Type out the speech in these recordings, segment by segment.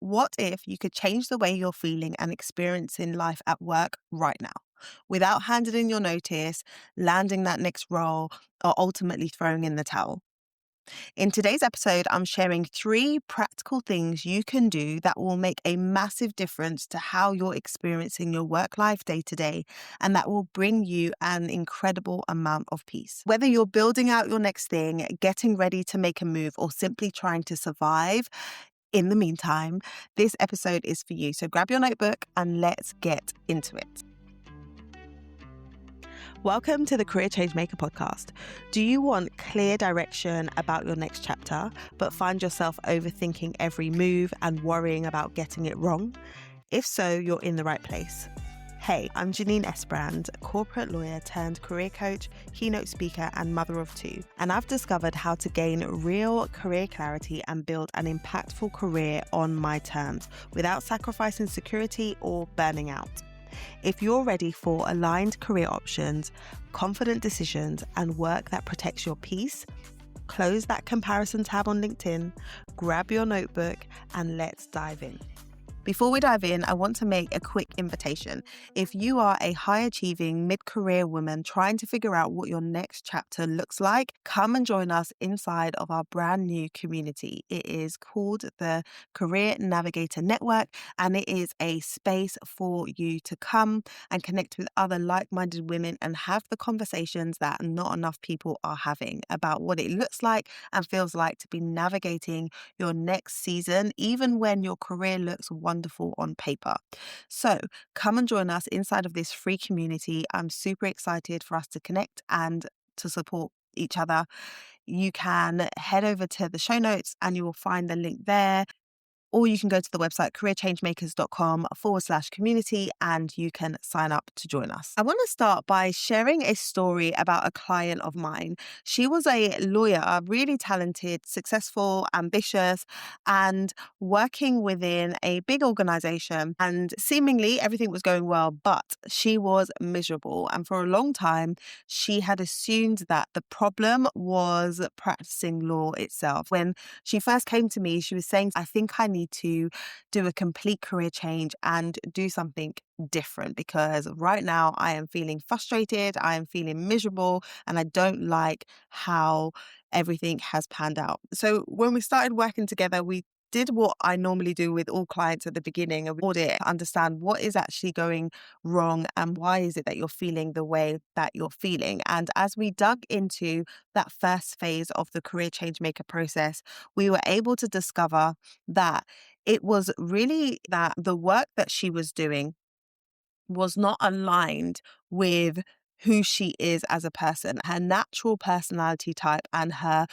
What if you could change the way you're feeling and experiencing life at work right now without handing in your notice, landing that next role, or ultimately throwing in the towel? In today's episode, I'm sharing 3 practical things you can do that will make a massive difference to how you're experiencing your work life day to day, and that will bring you an incredible amount of peace. Whether you're building out your next thing, getting ready to make a move, or simply trying to survive, in the meantime, this episode is for you. So grab your notebook and let's get into it. Welcome to the Career Changemaker podcast. Do you want clear direction about your next chapter, but find yourself overthinking every move and worrying about getting it wrong? If so, you're in the right place. Hey, I'm Janine Esbrand, corporate lawyer turned career coach, keynote speaker, and mother of 2. And I've discovered how to gain real career clarity and build an impactful career on my terms without sacrificing security or burning out. If you're ready for aligned career options, confident decisions, and work that protects your peace, close that comparison tab on LinkedIn, grab your notebook, and let's dive in. Before we dive in, I want to make a quick invitation. If you are a high-achieving mid-career woman trying to figure out what your next chapter looks like, come and join us inside of our brand new community. It is called the Career Navigator Network, and it is a space for you to come and connect with other like-minded women and have the conversations that not enough people are having about what it looks like and feels like to be navigating your next season, even when your career looks wonderful on paper. So come and join us inside of this free community. I'm super excited for us to connect and to support each other. You can head over to the show notes and you will find the link there. Or you can go to the website careerchangemakers.com/community and you can sign up to join us. I want to start by sharing a story about a client of mine. She was a lawyer, really talented, successful, ambitious, and working within a big organization. And seemingly everything was going well, but she was miserable. And for a long time, she had assumed that the problem was practicing law itself. When she first came to me, she was saying, I think I need to do a complete career change and do something different because right now I am feeling frustrated, I am feeling miserable, and I don't like how everything has panned out. So when we started working together, we did what I normally do with all clients at the beginning, of audit, understand what is actually going wrong and why is it that you're feeling the way that you're feeling. And as we dug into that first phase of the career change maker process, we were able to discover that it was really that the work that she was doing was not aligned with who she is as a person. Her natural personality type and her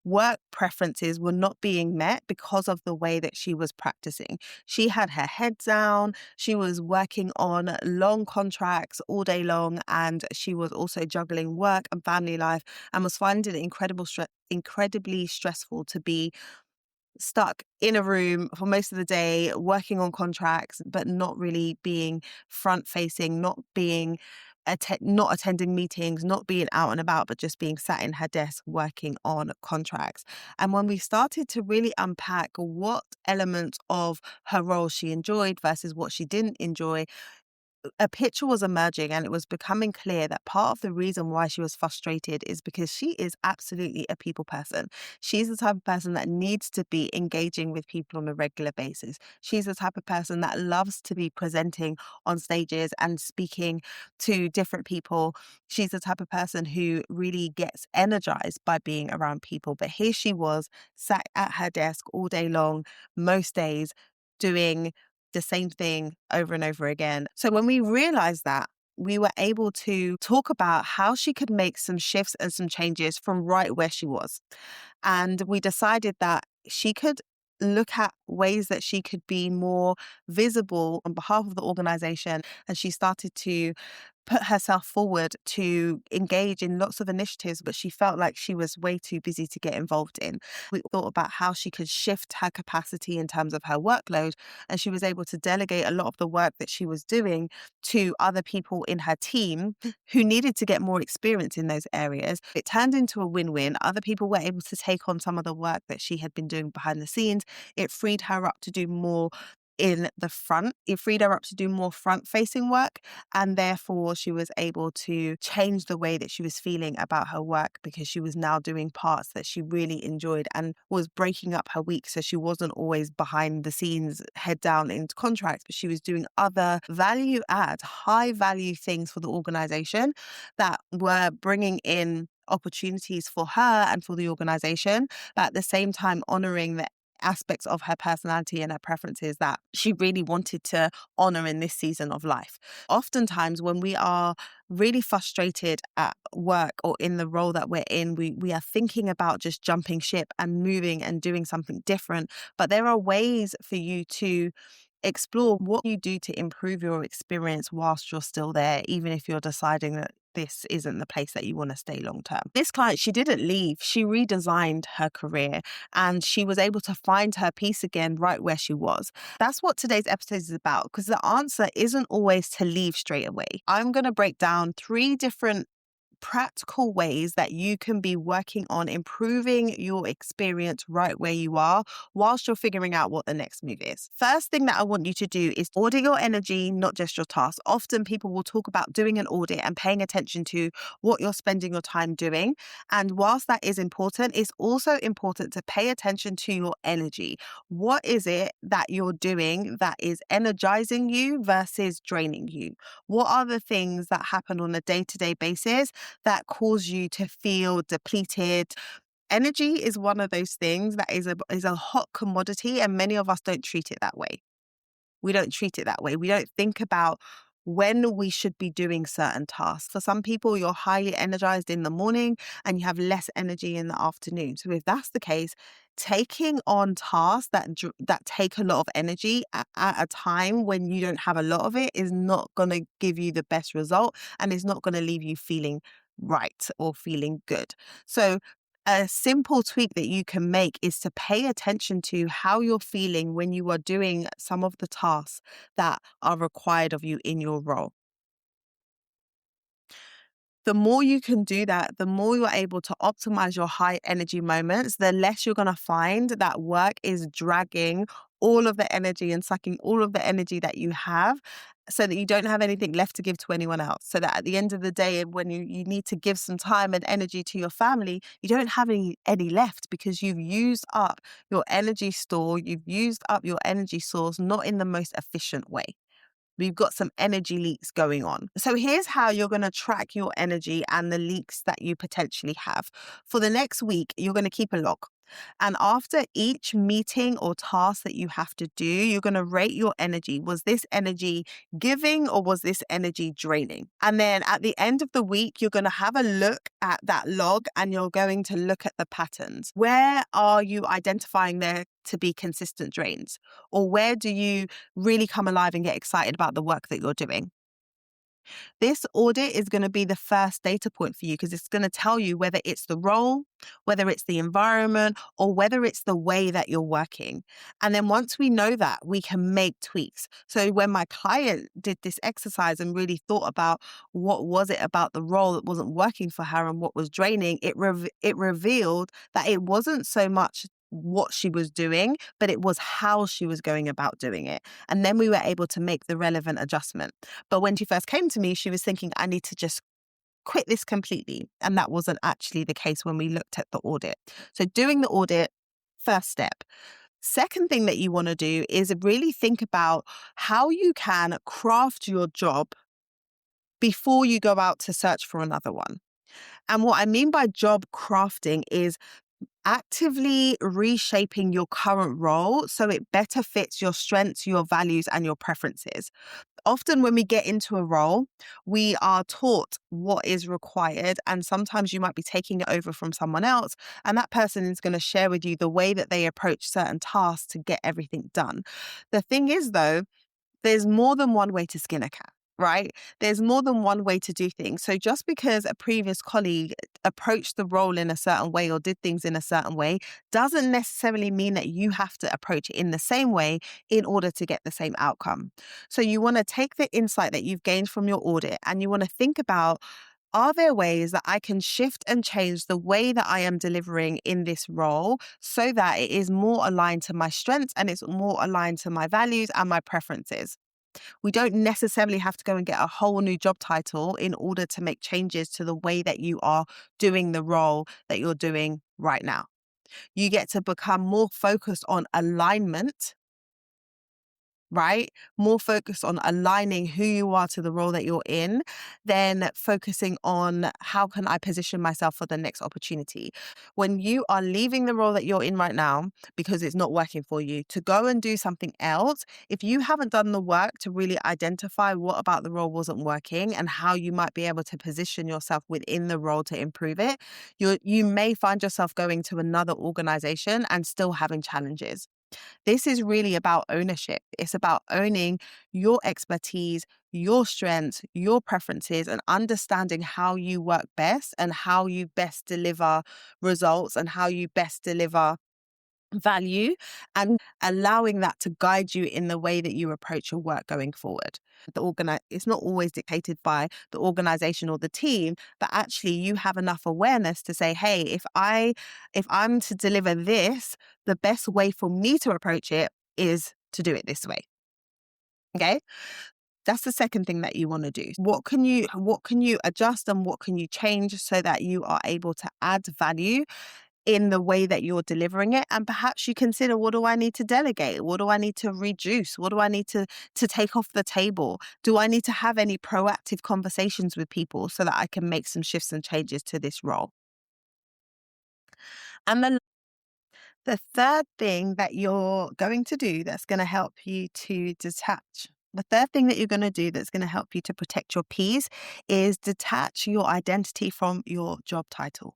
work preferences were not being met because of the way that she was practicing. She had her head down, she was working on long contracts all day long, and she was also juggling work and family life and was finding it incredibly stressful to be stuck in a room for most of the day, working on contracts, but not really being front facing, not attending meetings, not being out and about, but just being sat in her desk working on contracts. And when we started to really unpack what elements of her role she enjoyed versus what she didn't enjoy, a picture was emerging and it was becoming clear that part of the reason why she was frustrated is because she is absolutely a people person. She's the type of person that needs to be engaging with people on a regular basis. She's the type of person that loves to be presenting on stages and speaking to different people. She's the type of person who really gets energized by being around people. But here she was, sat at her desk all day long, most days, doing the same thing over and over again. So when we realized that, we were able to talk about how she could make some shifts and some changes from right where she was. And we decided that she could look at ways that she could be more visible on behalf of the organization. And she started to put herself forward to engage in lots of initiatives, but she felt like she was way too busy to get involved in. We thought about how she could shift her capacity in terms of her workload, and she was able to delegate a lot of the work that she was doing to other people in her team who needed to get more experience in those areas. It turned into a win-win. Other people were able to take on some of the work that she had been doing behind the scenes. It freed her up to do more in the front. It freed her up to do more front-facing work, and therefore she was able to change the way that she was feeling about her work, because she was now doing parts that she really enjoyed and was breaking up her week. So she wasn't always behind the scenes, head down into contracts, but she was doing other value add, high value things for the organization that were bringing in opportunities for her and for the organization, but at the same time honoring the aspects of her personality and her preferences that she really wanted to honor in this season of life. Oftentimes, when we are really frustrated at work or in the role that we're in, we are thinking about just jumping ship and moving and doing something different. But there are ways for you to explore what you do to improve your experience whilst you're still there, even if you're deciding that this isn't the place that you want to stay long term. This client, she didn't leave. She redesigned her career and she was able to find her peace again right where she was. That's what today's episode is about, because the answer isn't always to leave straight away. I'm going to break down 3 different practical ways that you can be working on improving your experience right where you are whilst you're figuring out what the next move is. First thing that I want you to do is audit your energy, not just your tasks. Often people will talk about doing an audit and paying attention to what you're spending your time doing. And whilst that is important, it's also important to pay attention to your energy. What is it that you're doing that is energizing you versus draining you? What are the things that happen on a day-to-day basis that cause you to feel depleted? Energy is one of those things that is a hot commodity, and many of us don't treat it that way. We don't treat it that way. We don't think about when we should be doing certain tasks. For some people, you're highly energized in the morning and you have less energy in the afternoon. So if that's the case, taking on tasks that take a lot of energy at a time when you don't have a lot of it is not going to give you the best result, and it's not going to leave you feeling right or feeling good. So a simple tweak that you can make is to pay attention to how you're feeling when you are doing some of the tasks that are required of you in your role. The more you can do that, the more you're able to optimize your high energy moments, the less you're going to find that work is dragging all of the energy and sucking all of the energy that you have, so that you don't have anything left to give to anyone else. So that at the end of the day, when you need to give some time and energy to your family, you don't have any left, because you've used up your energy store, you've used up your energy source, not in the most efficient way. We've got some energy leaks going on. So here's how you're going to track your energy and the leaks that you potentially have. For the next week, you're going to keep a log. And after each meeting or task that you have to do, you're going to rate your energy. Was this energy giving or was this energy draining? And then at the end of the week, you're going to have a look at that log and you're going to look at the patterns. Where are you identifying there to be consistent drains? Or where do you really come alive and get excited about the work that you're doing? This audit is going to be the first data point for you, because it's going to tell you whether it's the role, whether it's the environment, or whether it's the way that you're working. And then once we know that, we can make tweaks. So when my client did this exercise and really thought about what was it about the role that wasn't working for her and what was draining, it revealed that it wasn't so much what she was doing, but it was how she was going about doing it. And then we were able to make the relevant adjustment. But when she first came to me, she was thinking, I need to just quit this completely. And that wasn't actually the case when we looked at the audit. So doing the audit, first step. Second thing that you want to do is really think about how you can craft your job before you go out to search for another one. And what I mean by job crafting is actively reshaping your current role so it better fits your strengths, your values, and your preferences. Often when we get into a role, we are taught what is required, and sometimes you might be taking it over from someone else, and that person is going to share with you the way that they approach certain tasks to get everything done. The thing is, though, there's more than one way to skin a cat. right? There's more than one way to do things. So just because a previous colleague approached the role in a certain way or did things in a certain way doesn't necessarily mean that you have to approach it in the same way in order to get the same outcome. So you want to take the insight that you've gained from your audit and you want to think about, are there ways that I can shift and change the way that I am delivering in this role so that it is more aligned to my strengths and it's more aligned to my values and my preferences? We don't necessarily have to go and get a whole new job title in order to make changes to the way that you are doing the role that you're doing right now. You get to become more focused on alignment, right? More focused on aligning who you are to the role that you're in, than focusing on how can I position myself for the next opportunity. When you are leaving the role that you're in right now because it's not working for you to go and do something else, if you haven't done the work to really identify what about the role wasn't working and how you might be able to position yourself within the role to improve it, you may find yourself going to another organization and still having challenges. This is really about ownership. It's about owning your expertise, your strengths, your preferences, and understanding how you work best and how you best deliver results and how you best deliver value, and allowing that to guide you in the way that you approach your work going forward. It's not always dictated by the organization or the team, but actually you have enough awareness to say, hey, if I'm to deliver this, the best way for me to approach it is to do it this way. Okay? That's the second thing that you want to do. What can you adjust and what can you change so that you are able to add value in the way that you're delivering it? And perhaps you consider, what do I need to delegate? What do I need to reduce? What do I need to take off the table? Do I need to have any proactive conversations with people so that I can make some shifts and changes to this role? And the third thing that you're going to do that's going to help you to detach, the third thing that you're going to do that's going to help you to protect your peace is detach your identity from your job title.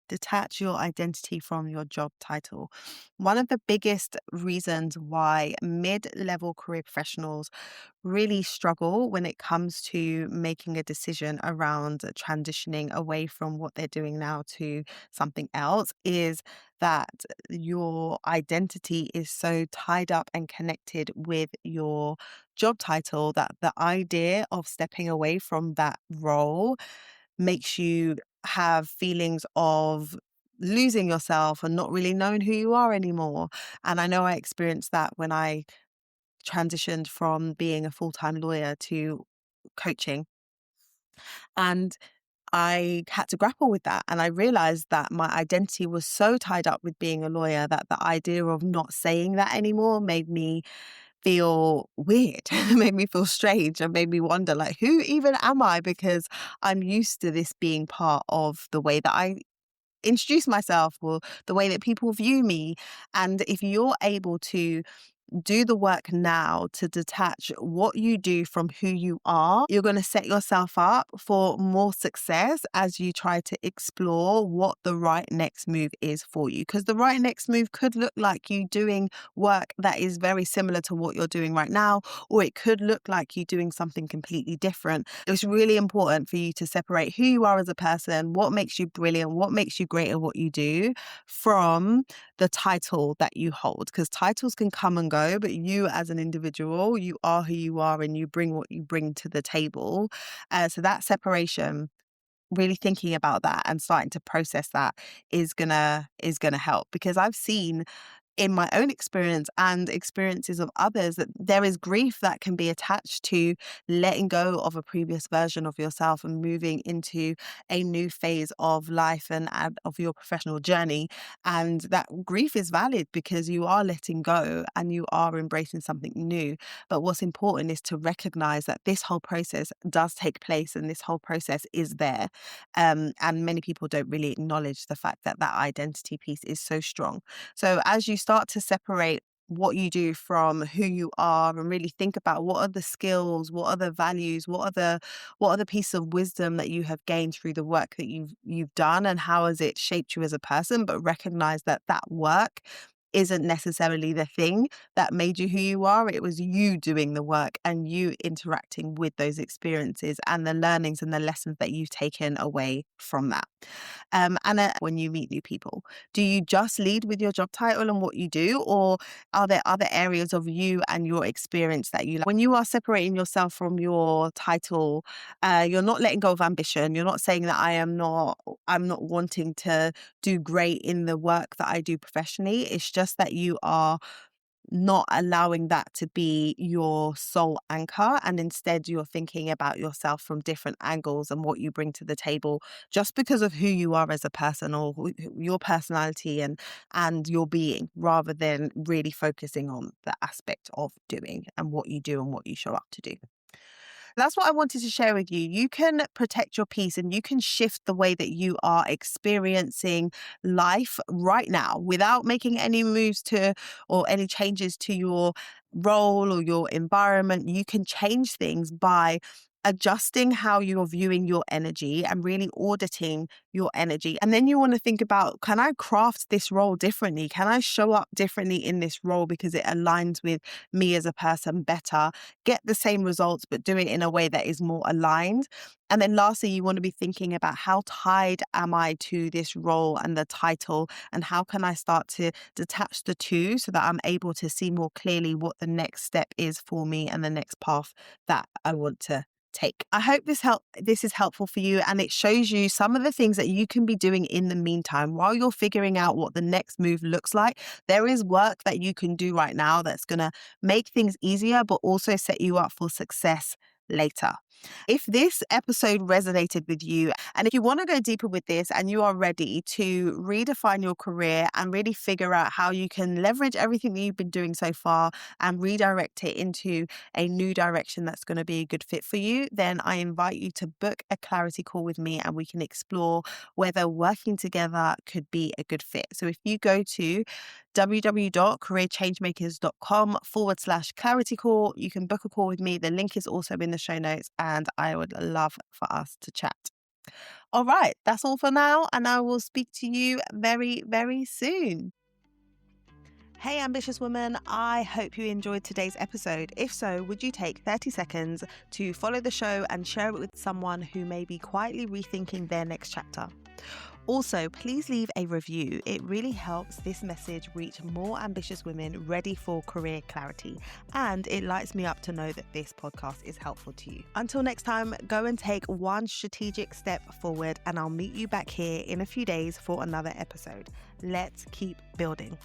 Detach your identity from your job title. One of the biggest reasons why mid-level career professionals really struggle when it comes to making a decision around transitioning away from what they're doing now to something else is that your identity is so tied up and connected with your job title that the idea of stepping away from that role makes you have feelings of losing yourself and not really knowing who you are anymore. And I know I experienced that when I transitioned from being a full-time lawyer to coaching. And I had to grapple with that. And I realized that my identity was so tied up with being a lawyer that the idea of not saying that anymore made me feel weird, made me feel strange, and made me wonder, like, who even am I? Because I'm used to this being part of the way that I introduce myself or the way that people view me. And if you're able to do the work now to detach what you do from who you are, you're going to set yourself up for more success as you try to explore what the right next move is for you. Because the right next move could look like you doing work that is very similar to what you're doing right now, or it could look like you doing something completely different. It's really important for you to separate who you are as a person, what makes you brilliant, what makes you great at what you do, from the title that you hold, because titles can come and go, but you as an individual, you are who you are and you bring what you bring to the table. So that separation, really thinking about that and starting to process that is gonna help, because I've seen in my own experience and experiences of others that there is grief that can be attached to letting go of a previous version of yourself and moving into a new phase of life and of your professional journey. And that grief is valid because you are letting go and you are embracing something new. But what's important is to recognize that this whole process does take place and this whole process is there. And many people don't really acknowledge the fact that that identity piece is so strong. So as you start to separate what you do from who you are and really think about what are the skills, what are the values, what are the pieces of wisdom that you have gained through the work that you've done, and how has it shaped you as a person, but recognize that that work isn't necessarily the thing that made you who you are. It was you doing the work and you interacting with those experiences and the learnings and the lessons that you've taken away from that. And when you meet new people, do you just lead with your job title and what you do, or are there other areas of you and your experience that you like? When you are separating yourself from your title, you're not letting go of ambition. You're not saying that I'm not wanting to do great in the work that I do professionally. It's just that you are not allowing that to be your sole anchor, and instead you're thinking about yourself from different angles and what you bring to the table just because of who you are as a person, or your personality and your being, rather than really focusing on the aspect of doing and what you do and what you show up to do. That's what I wanted to share with you. You can protect your peace and you can shift the way that you are experiencing life right now without making any moves to or any changes to your role or your environment. You can change things by adjusting how you're viewing your energy and really auditing your energy. And then you want to think about, can I craft this role differently? Can I show up differently in this role because it aligns with me as a person better? Get the same results, but do it in a way that is more aligned. And then lastly, you want to be thinking about, how tied am I to this role and the title, and how can I start to detach the two so that I'm able to see more clearly what the next step is for me and the next path that I want to take. I hope this is helpful for you, and it shows you some of the things that you can be doing in the meantime while you're figuring out what the next move looks like. There is work that you can do right now that's going to make things easier, but also set you up for success later. If this episode resonated with you, and if you want to go deeper with this and you are ready to redefine your career and really figure out how you can leverage everything that you've been doing so far and redirect it into a new direction that's going to be a good fit for you, then I invite you to book a clarity call with me and we can explore whether working together could be a good fit. So if you go to www.careerchangemakers.com/clarity call, you can book a call with me. The link is also in the show notes, and I would love for us to chat. All right, that's all for now, and I will speak to you very, very soon. Hey, ambitious woman, I hope you enjoyed today's episode. If so, would you take 30 seconds to follow the show and share it with someone who may be quietly rethinking their next chapter? Also, please leave a review. It really helps this message reach more ambitious women ready for career clarity, and it lights me up to know that this podcast is helpful to you. Until next time, go and take one strategic step forward, and I'll meet you back here in a few days for another episode. Let's keep building.